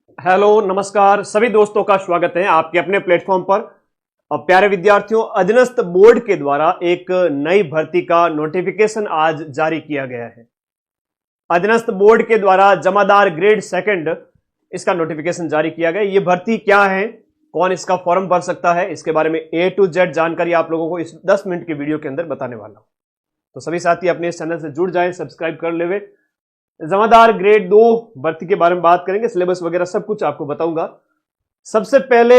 Hello नमस्कार सभी दोस्तों का स्वागत है आपके अपने प्लेटफॉर्म पर। अब प्यारे विद्यार्थियों, अधीनस्थ बोर्ड के द्वारा एक नई भर्ती का नोटिफिकेशन आज जारी किया गया है। अधीनस्थ बोर्ड के द्वारा जमादार ग्रेड सेकंड इसका नोटिफिकेशन जारी किया गया। ये भर्ती क्या है, कौन इसका फॉर्म भर सकता है, इसके बारे में A to Z जानकारी आप लोगों को इस 10 मिनट के वीडियो के अंदर बताने वाला हूं। तो सभी साथी अपने इस चैनल से जुड़ जाएं, सब्सक्राइब कर लेवे। जमादार ग्रेड 2 भर्ती के बारे में बात करेंगे, सिलेबस वगैरह सब कुछ आपको बताऊंगा। सबसे पहले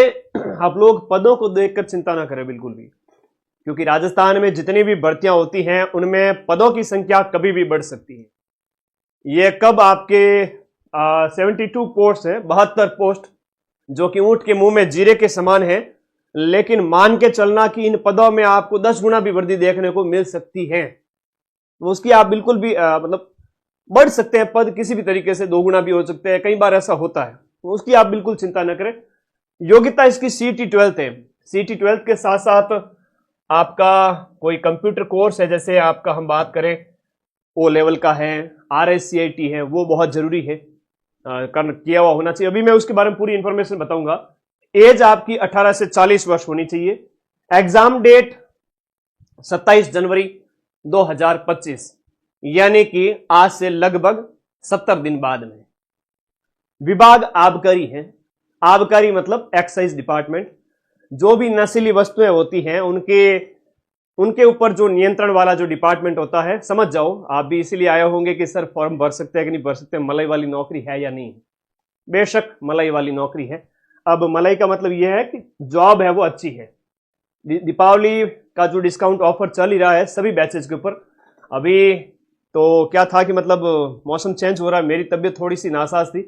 आप लोग पदों को देखकर चिंता ना करें बिल्कुल भी, क्योंकि राजस्थान में जितनी भी भर्तियां होती हैं उनमें पदों की संख्या कभी भी बढ़ सकती है। ये कब आपके 72 पोस्ट है, 72 पोस्ट, जो कि ऊंट के मुंह में जीरे के समान है, लेकिन मान के चलना कि इन पदों में आपको 10 गुना भी वृद्धि देखने को मिल सकती है। तो उसकी आप बिल्कुल भी मतलब बढ़ सकते हैं पद, किसी भी तरीके से 2 गुना भी हो सकते हैं, कई बार ऐसा होता है, तो उसकी आप बिल्कुल चिंता न करें। योग्यता इसकी CET 12 है। CET 12 के साथ साथ आपका कोई कंप्यूटर कोर्स है, जैसे आपका हम बात करें O लेवल का है, RSCIT है, वो बहुत जरूरी है, किया हुआ होना चाहिए। अभी मैं उसके बारे में पूरी इंफॉर्मेशन बताऊंगा। एज आपकी 18 से 40 वर्ष होनी चाहिए। एग्जाम डेट 27 जनवरी 2025, यानी कि आज से लगभग 70 दिन बाद में। विभाग आबकारी है। आबकारी मतलब एक्साइज डिपार्टमेंट। जो भी नशीली वस्तुएं होती हैं उनके ऊपर जो नियंत्रण वाला जो डिपार्टमेंट होता है, समझ जाओ आप भी इसीलिए आए होंगे कि सर फॉर्म भर सकते हैं कि नहीं भर सकते, मलाई वाली नौकरी है या नहीं। बेशक मलाई वाली नौकरी है। अब मलाई का मतलब यह है कि जॉब है वो अच्छी है। दीपावली का जो डिस्काउंट ऑफर चल ही रहा है सभी बैचेज के ऊपर। अभी तो क्या था कि मतलब मौसम चेंज हो रहा है, मेरी तबीयत थोड़ी सी नासाज थी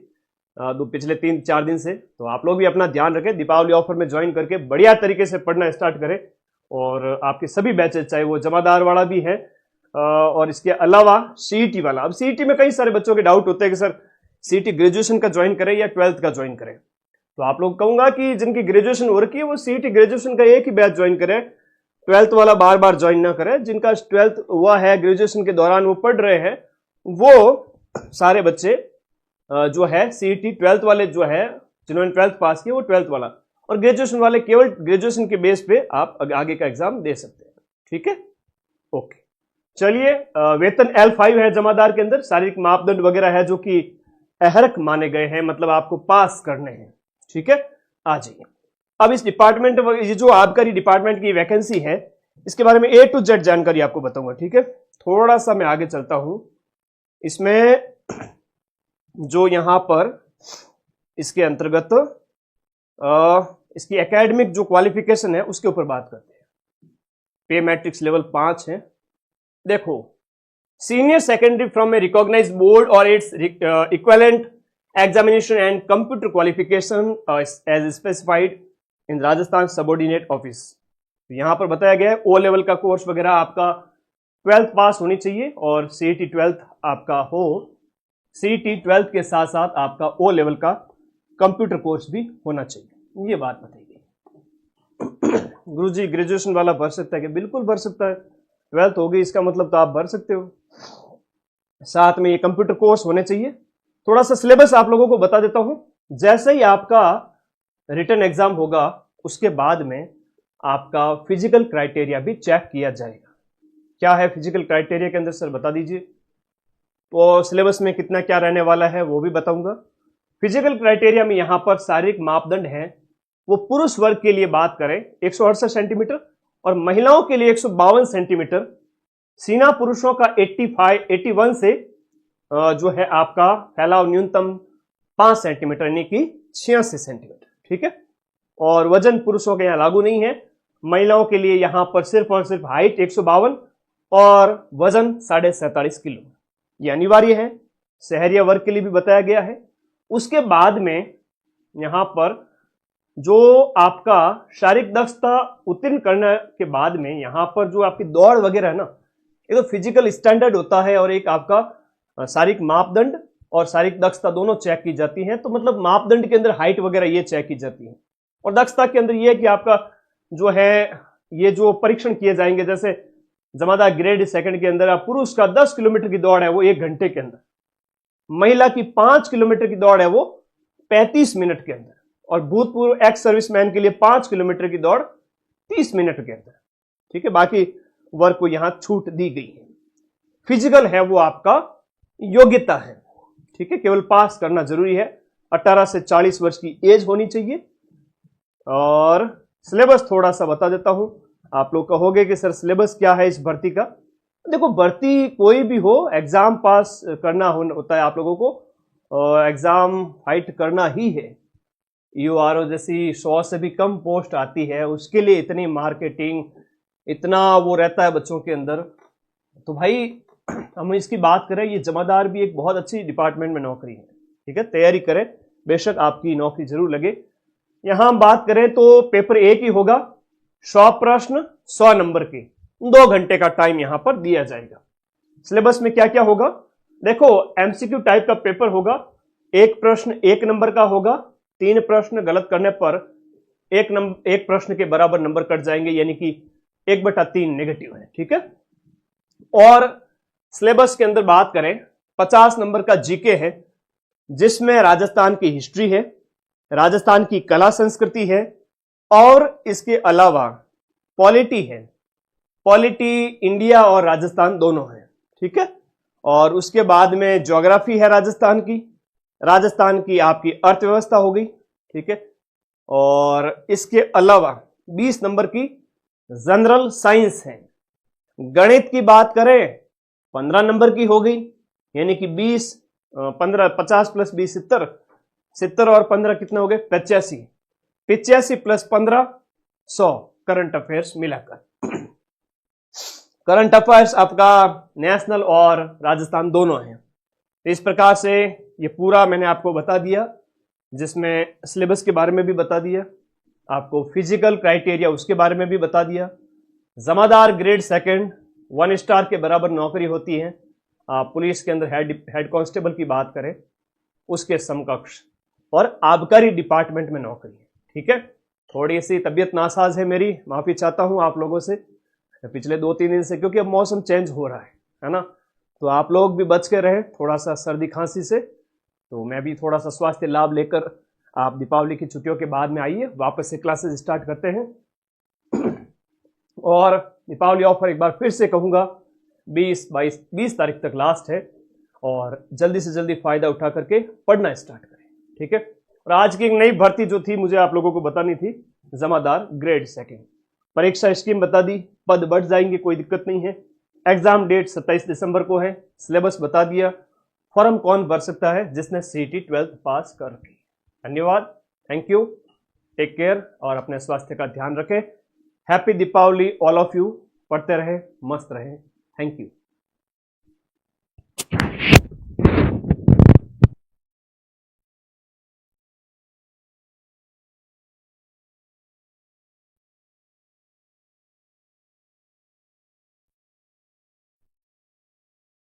पिछले 3-4 दिन से, तो आप लोग भी अपना ध्यान रखें, दीपावली ऑफर में ज्वाइन करके बढ़िया तरीके से पढ़ना स्टार्ट करें। और आपके सभी बैचेज, चाहे वो जमादार वाला भी है और इसके अलावा CET वाला। अब CET में कई सारे बच्चों के डाउट होते हैं कि सर CET ग्रेजुएशन का ज्वाइन करें या 12th का ज्वाइन करें। तो आप लोग कहूंगा कि जिनकी ग्रेजुएशन हो रखी है वो CET ग्रेजुएशन का एक ही बैच ज्वाइन करें, 12th वाला बार बार ज्वाइन ना करें। जिनका 12th हुआ है, ग्रेजुएशन के दौरान वो पढ़ रहे हैं, वो सारे बच्चे जो है CET 12th वाले जो है, जिन्होंने 12th पास किया वो 12th वाला, और ग्रेजुएशन वाले केवल ग्रेजुएशन के बेस पे आप आगे का एग्जाम दे सकते हैं। ठीक है, ओके। चलिए, वेतन L5 है जमादार के अंदर। शारीरिक मापदंड वगैरह है जो कि अहरक माने गए हैं, मतलब आपको पास करने हैं। ठीक है, आ जाइए। अब इस डिपार्टमेंट, ये जो आबकारी डिपार्टमेंट की वैकेंसी है, इसके बारे में A to Z जानकारी आपको बताऊंगा। ठीक है, थोड़ा सा मैं आगे चलता हूं। इसमें जो यहां पर इसके अंतर्गत इसकी एकेडमिक जो क्वालिफिकेशन है उसके ऊपर बात करते हैं। पे मैट्रिक्स लेवल 5 है। देखो, senior secondary from a recognised board और its equivalent examination and computer qualification as specified in Rajasthan subordinate office. यहां पर बताया गया है O लेवल का कोर्स वगैरह आपका 12th पास होनी चाहिए और CET 12th आपका हो। CET 12th के साथ साथ आपका O लेवल का कंप्यूटर कोर्स भी होना चाहिए, ये बात बताई गई। गुरुजी ग्रेजुएशन वाला भर सकता है कि? बिल्कुल भर सकता है। 12th हो गई इसका मतलब तो आप भर सकते हो। साथ में ये कंप्यूटर कोर्स होने चाहिए। थोड़ा सा सिलेबस आप लोगों को बता देता हूं। जैसे ही आपका रिटन एग्जाम होगा उसके बाद में आपका फिजिकल क्राइटेरिया भी चेक किया जाएगा। क्या है फिजिकल क्राइटेरिया के अंदर, सर बता दीजिए। तो सिलेबस में कितना क्या रहने वाला है वो भी बताऊंगा। फिजिकल क्राइटेरिया में यहां पर शारीरिक मापदंड है, वो पुरुष वर्ग के लिए बात करें 168 सेंटीमीटर और महिलाओं के लिए 152 सेंटीमीटर। सीना पुरुषों का 81 से जो है आपका फैलाव न्यूनतम 5 सेंटीमीटर यानी कि 86 सेंटीमीटर। ठीक है, और वजन पुरुषों के यहां लागू नहीं है। महिलाओं के लिए यहां पर सिर्फ और सिर्फ हाइट 152 और वजन 47.5 किलो, ये अनिवार्य है। शहरिया वर्ग के लिए भी बताया गया है। उसके बाद में यहां पर जो आपका शारीरिक दक्षता उत्तीर्ण करने के बाद में यहां पर जो आपकी दौड़ वगैरह है ना, ये तो फिजिकल स्टैंडर्ड होता है और एक आपका शारीरिक मापदंड और शारीरिक दक्षता दोनों चेक की जाती है। तो मतलब मापदंड के अंदर हाइट वगैरह ये चेक की जाती है और दक्षता के अंदर ये कि आपका जो है ये जो परीक्षण किए जाएंगे, जैसे जमादार ग्रेड सेकंड के अंदर पुरुष का 10 किलोमीटर की दौड़ है वो 1 घंटे के अंदर, महिला की 5 किलोमीटर की दौड़ है वो 35 मिनट के अंदर, और भूतपूर्व एक्स सर्विसमैन के लिए 5 किलोमीटर की दौड़ 30 मिनट के अंदर। ठीक है, बाकी वर्ग को यहां छूट दी गई है। फिजिकल है वो आपका योग्यता है। ठीक है, केवल पास करना जरूरी है। 18 से 40 वर्ष की एज होनी चाहिए। और सिलेबस थोड़ा सा बता देता हूं। आप लोग कहोगे कि सर सिलेबस क्या है इस भर्ती का। देखो, भर्ती कोई भी हो, एग्जाम पास करना होता है आप लोगों को, एग्जाम फाइट करना ही है। यूआरओ जैसी 100 से भी कम पोस्ट आती है, उसके लिए इतनी मार्केटिंग, इतना वो रहता है बच्चों के अंदर। तो भाई हम इसकी बात करें, ये जमादार भी एक बहुत अच्छी डिपार्टमेंट में नौकरी है। ठीक है, तैयारी करें, बेशक आपकी नौकरी जरूर लगे। यहां हम बात करें तो पेपर एक ही होगा, 100 प्रश्न 100 नंबर के, 2 घंटे का टाइम यहां पर दिया जाएगा। सिलेबस में क्या क्या होगा, देखो एमसीक्यू टाइप का पेपर होगा। एक प्रश्न 1 नंबर का होगा, 3 प्रश्न गलत करने पर एक प्रश्न के बराबर नंबर कट जाएंगे, यानी कि 1/3 नेगेटिव है। ठीक है, और सिलेबस के अंदर बात करें, 50 नंबर का जीके है, जिसमें राजस्थान की हिस्ट्री है, राजस्थान की कला संस्कृति है, और इसके अलावा पॉलिटी है। पॉलिटी इंडिया और राजस्थान दोनों है। ठीक है, और उसके बाद में ज्योग्राफी है राजस्थान की आपकी अर्थव्यवस्था हो गई। ठीक है, और इसके अलावा 20 नंबर की जनरल साइंस है। गणित की बात करें 15 नंबर की हो गई, यानी कि 50 प्लस 20 70 और 15 कितने हो गए 85 प्लस 15 100 करंट अफेयर्स मिलाकर। करंट अफेयर्स आपका नेशनल और राजस्थान दोनों है। इस प्रकार से ये पूरा मैंने आपको बता दिया, जिसमें सिलेबस के बारे में भी बता दिया, आपको फिजिकल क्राइटेरिया उसके बारे में भी बता दिया। जमादार ग्रेड 2 1 स्टार के बराबर नौकरी होती है। पुलिस के अंदर हेड कांस्टेबल की बात करें उसके समकक्ष, और आबकारी डिपार्टमेंट में नौकरी है। ठीक है, थोड़ी सी तबीयत नासाज है मेरी, माफी चाहता हूं आप लोगों से पिछले 2-3 दिन से, क्योंकि अब मौसम चेंज हो रहा है ना। तो आप लोग भी बच के रहें थोड़ा सा सर्दी खांसी से। तो मैं भी थोड़ा सा स्वास्थ्य लाभ लेकर, आप दीपावली की छुट्टियों के बाद में आइए, वापस से क्लासेस स्टार्ट करते हैं। और दीपावली ऑफर एक बार फिर से कहूंगा, 20 तारीख तक लास्ट है, और जल्दी से जल्दी फायदा उठा करके पढ़ना स्टार्ट करें। ठीक है, और आज की एक नई भर्ती जो थी मुझे आप लोगों को बतानी थी, जमादार ग्रेड 2, परीक्षा स्कीम बता दी, पद बढ़ जाएंगे, कोई दिक्कत नहीं है। एग्जाम डेट 27 दिसंबर को है, सिलेबस बता दिया, फॉर्म कौन भर सकता है, जिसने सीटी 12th पास कर रखी। धन्यवाद, थैंक यू, टेक केयर, और अपने स्वास्थ्य का ध्यान रखें। Happy Deepawali all of you, पढ़ते रहे, मस्त रहे, थैंक यू।